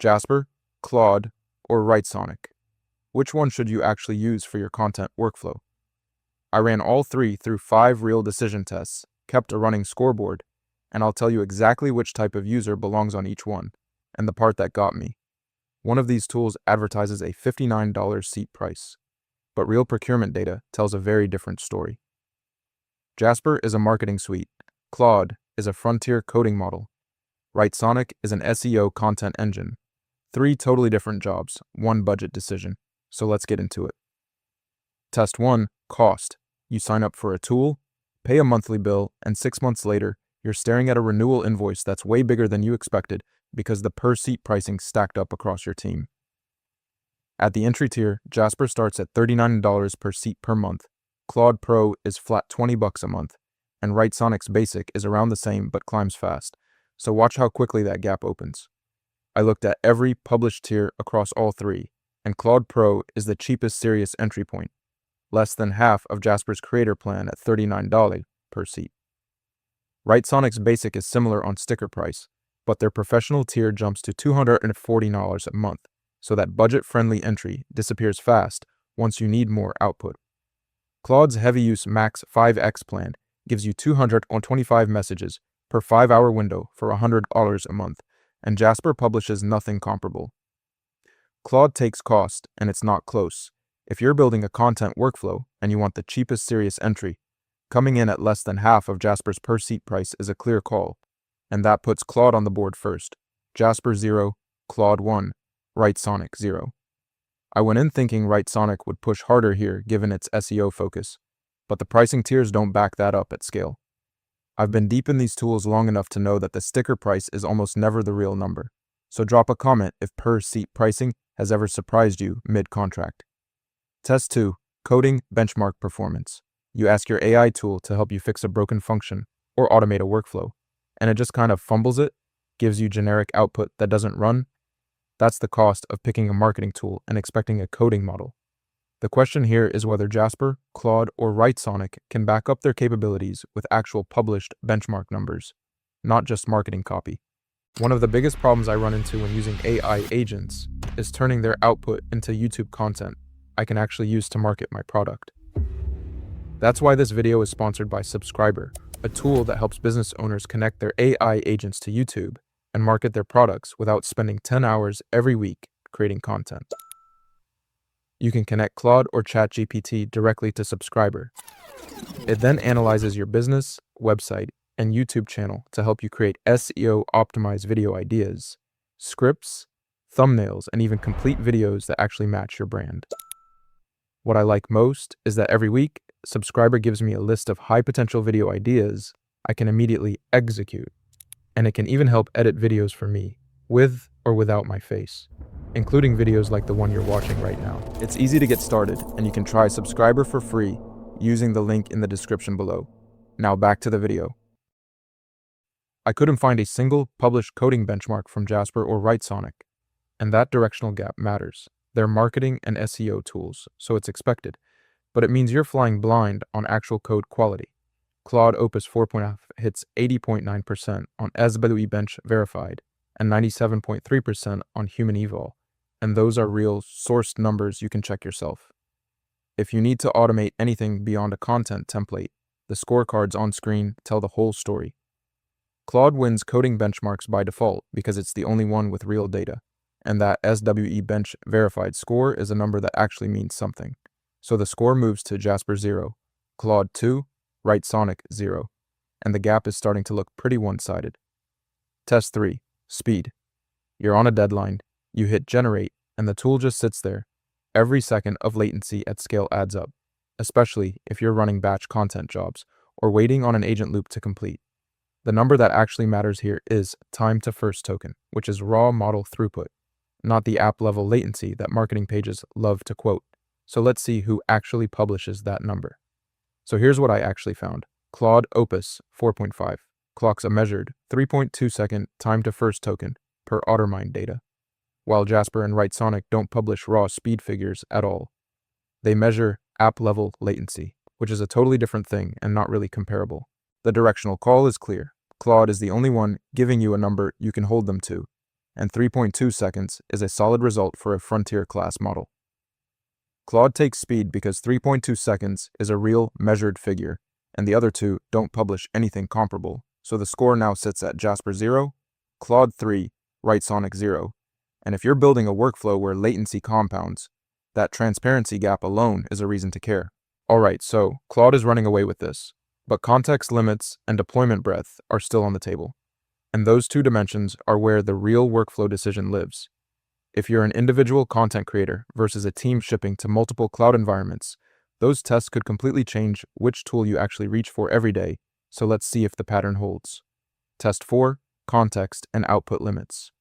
Jasper, Claude, or Writesonic? Which one should you actually use for your content workflow? I ran all three through 5 real decision tests, kept a running scoreboard, and I'll tell you exactly which type of user belongs on each one, and the part that got me. One of these tools advertises a $59 seat price, but real procurement data tells a very different story. Jasper is a marketing suite. Claude is a frontier coding model. Writesonic is an SEO content engine. 3 totally different jobs, 1 budget decision. So let's get into it. Test 1, cost. You sign up for a tool, pay a monthly bill, and 6 months later, you're staring at a renewal invoice that's way bigger than you expected because the per-seat pricing stacked up across your team. At the entry tier, Jasper starts at $39 per seat per month. Claude Pro is flat $20 a month, and Writesonic's Basic is around the same but climbs fast. So watch how quickly that gap opens. I looked at every published tier across all 3, and Claude Pro is the cheapest serious entry point, less than half of Jasper's creator plan at $39 per seat. Writesonic's Basic is similar on sticker price, but their professional tier jumps to $240 a month, so that budget-friendly entry disappears fast once you need more output. Claude's heavy-use Max 5X plan gives you 225 messages per 5-hour window for $100 a month, and Jasper publishes nothing comparable. Claude takes cost, and it's not close. If you're building a content workflow and you want the cheapest serious entry, coming in at less than half of Jasper's per-seat price is a clear call, and that puts Claude on the board first. Jasper 0, Claude 1, Writesonic 0. I went in thinking Writesonic would push harder here given its SEO focus, but the pricing tiers don't back that up at scale. I've been deep in these tools long enough to know that the sticker price is almost never the real number, so drop a comment if per-seat pricing has ever surprised you mid-contract. Test 2, Coding Benchmark Performance. You ask your AI tool to help you fix a broken function or automate a workflow, and it just kind of fumbles it, gives you generic output that doesn't run. That's the cost of picking a marketing tool and expecting a coding model. The question here is whether Jasper, Claude, or Writesonic can back up their capabilities with actual published benchmark numbers, not just marketing copy. One of the biggest problems I run into when using AI agents is turning their output into YouTube content I can actually use to market my product. That's why this video is sponsored by Subscriber, a tool that helps business owners connect their AI agents to YouTube and market their products without spending 10 hours every week creating content. You can connect Claude or ChatGPT directly to Subscriber. It then analyzes your business, website, and YouTube channel to help you create SEO-optimized video ideas, scripts, thumbnails, and even complete videos that actually match your brand. What I like most is that every week, Subscriber gives me a list of high-potential video ideas I can immediately execute, and it can even help edit videos for me, with or without my face, including videos like the one you're watching right now. It's easy to get started, and you can try Subscriber for free using the link in the description below. Now back to the video. I couldn't find a single published coding benchmark from Jasper or Writesonic, and that directional gap matters. They're marketing and SEO tools, so it's expected, but it means you're flying blind on actual code quality. Claude Opus 4.0 hits 80.9% on SWE Bench Verified and 97.3% on Human Eval, and those are real sourced numbers you can check yourself. If you need to automate anything beyond a content template, the scorecards on screen tell the whole story. Claude wins coding benchmarks by default because it's the only one with real data, and that SWE Bench Verified score is a number that actually means something. So the score moves to Jasper 0, Claude 2, Writesonic 0, and the gap is starting to look pretty one-sided. Test 3, Speed. You're on a deadline, you hit generate, and the tool just sits there. Every second of latency at scale adds up, especially if you're running batch content jobs or waiting on an agent loop to complete. The number that actually matters here is time to first token, which is raw model throughput, not the app-level latency that marketing pages love to quote. So let's see who actually publishes that number. So here's what I actually found. Claude Opus 4.5 clocks a measured 3.2 second time to first token per Ottermine data, while Jasper and Writesonic don't publish raw speed figures at all. They measure app-level latency, which is a totally different thing and not really comparable. The directional call is clear. Claude is the only one giving you a number you can hold them to. and 3.2 seconds is a solid result for a frontier-class model. Claude takes speed because 3.2 seconds is a real, measured figure, and the other two don't publish anything comparable, so the score now sits at Jasper 0, Claude 3, Wrightsonic 0, and if you're building a workflow where latency compounds, that transparency gap alone is a reason to care. Alright, so Claude is running away with this, but context limits and deployment breadth are still on the table. And those two dimensions are where the real workflow decision lives. If you're an individual content creator versus a team shipping to multiple cloud environments, those tests could completely change which tool you actually reach for every day, so let's see if the pattern holds. Test 4, Context and Output Limits.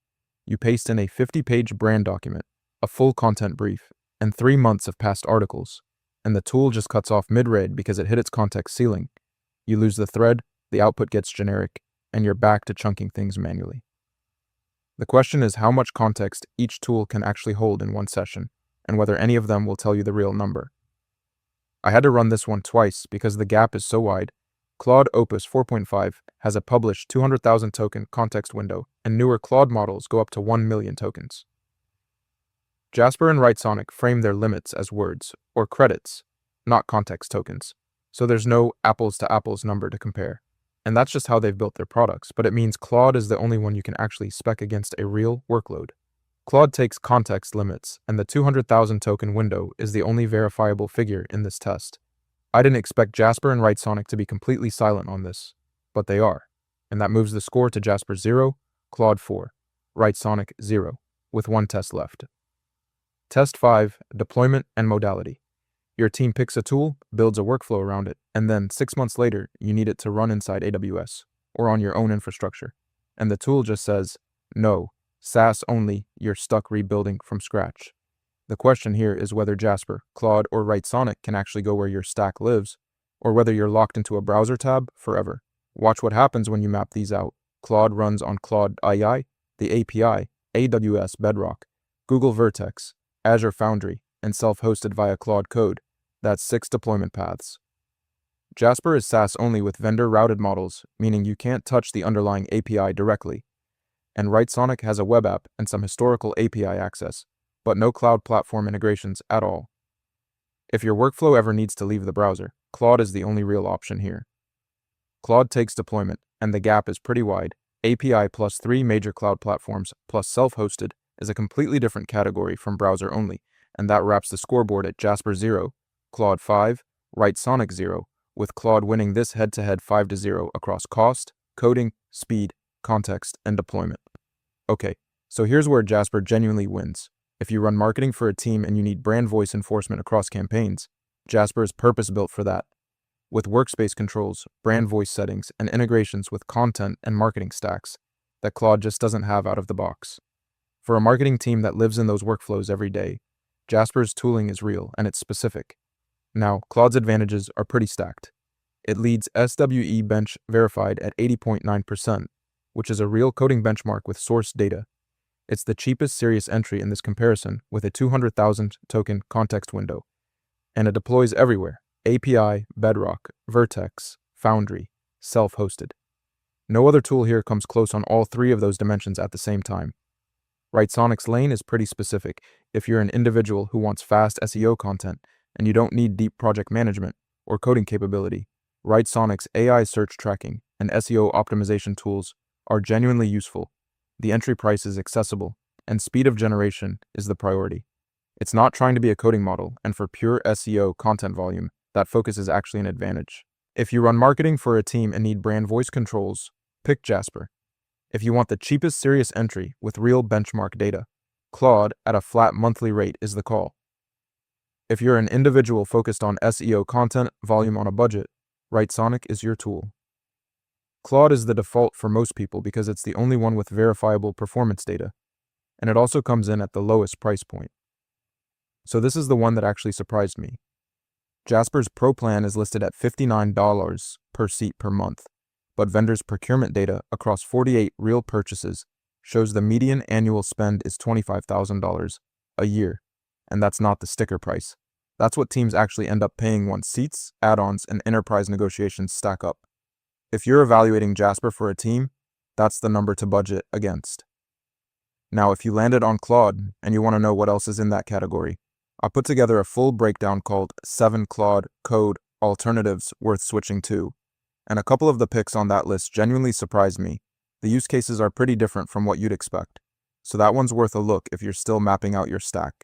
You paste in a 50-page brand document, a full content brief, and 3 months of past articles, and the tool just cuts off mid-read because it hit its context ceiling. You lose the thread, the output gets generic, and you're back to chunking things manually. The question is how much context each tool can actually hold in one session, and whether any of them will tell you the real number. I had to run this one twice because the gap is so wide. Claude Opus 4.5 has a published 200,000 token context window, and newer Claude models go up to 1 million tokens. Jasper and Wrightsonic frame their limits as words, or credits, not context tokens, so there's no apples-to-apples number to compare. And that's just how they've built their products, but it means Claude is the only one you can actually spec against a real workload. Claude takes context limits, and the 200,000 token window is the only verifiable figure in this test. I didn't expect Jasper and Wrightsonic to be completely silent on this, but they are, and that moves the score to Jasper 0, Claude 4, Wrightsonic 0, with one test left. Test 5, Deployment and Modality. Your team picks a tool, builds a workflow around it, and then 6 months later, you need it to run inside AWS or on your own infrastructure. And the tool just says, no, SaaS only, you're stuck rebuilding from scratch. The question here is whether Jasper, Claude, or Wrightsonic can actually go where your stack lives, or whether you're locked into a browser tab forever. Watch what happens when you map these out. Claude runs on Claude II, the API, AWS Bedrock, Google Vertex, Azure Foundry, and self-hosted via Claude Code. That's 6 deployment paths. Jasper is SaaS only with vendor-routed models, meaning you can't touch the underlying API directly. And Wrightsonic has a web app and some historical API access, but no cloud platform integrations at all. If your workflow ever needs to leave the browser, Claude is the only real option here. Claude takes deployment, and the gap is pretty wide. API plus 3 major cloud platforms plus self-hosted is a completely different category from browser only, and that wraps the scoreboard at Jasper 0, Claude 5, Wrightsonic 0, with Claude winning this head-to-head 5-0 across cost, coding, speed, context, and deployment. Okay, so here's where Jasper genuinely wins. If you run marketing for a team and you need brand voice enforcement across campaigns, Jasper is purpose-built for that. With workspace controls, brand voice settings, and integrations with content and marketing stacks that Claude just doesn't have out of the box. For a marketing team that lives in those workflows every day, Jasper's tooling is real and it's specific. Now, Claude's advantages are pretty stacked. It leads SWE Bench verified at 80.9%, which is a real coding benchmark with source data. It's the cheapest serious entry in this comparison with a 200,000 token context window. And it deploys everywhere: API, Bedrock, Vertex, Foundry, self-hosted. No other tool here comes close on all 3 of those dimensions at the same time. Wrightsonic's lane is pretty specific. If you're an individual who wants fast SEO content and you don't need deep project management or coding capability, Wrightsonic's AI search tracking and SEO optimization tools are genuinely useful. The entry price is accessible, and speed of generation is the priority. It's not trying to be a coding model, and for pure SEO content volume, that focus is actually an advantage. If you run marketing for a team and need brand voice controls, pick Jasper. If you want the cheapest serious entry with real benchmark data, Claude at a flat monthly rate is the call. If you're an individual focused on SEO content volume on a budget, Wrightsonic is your tool. Claude is the default for most people because it's the only one with verifiable performance data, and it also comes in at the lowest price point. So this is the one that actually surprised me. Jasper's Pro plan is listed at $59 per seat per month, but vendors' procurement data across 48 real purchases shows the median annual spend is $25,000 a year, and that's not the sticker price. That's what teams actually end up paying once seats, add-ons, and enterprise negotiations stack up. If you're evaluating Jasper for a team, that's the number to budget against. Now, if you landed on Claude and you want to know what else is in that category, I put together a full breakdown called 7 Claude Code Alternatives Worth Switching To, and a couple of the picks on that list genuinely surprised me. The use cases are pretty different from what you'd expect, so that one's worth a look if you're still mapping out your stack.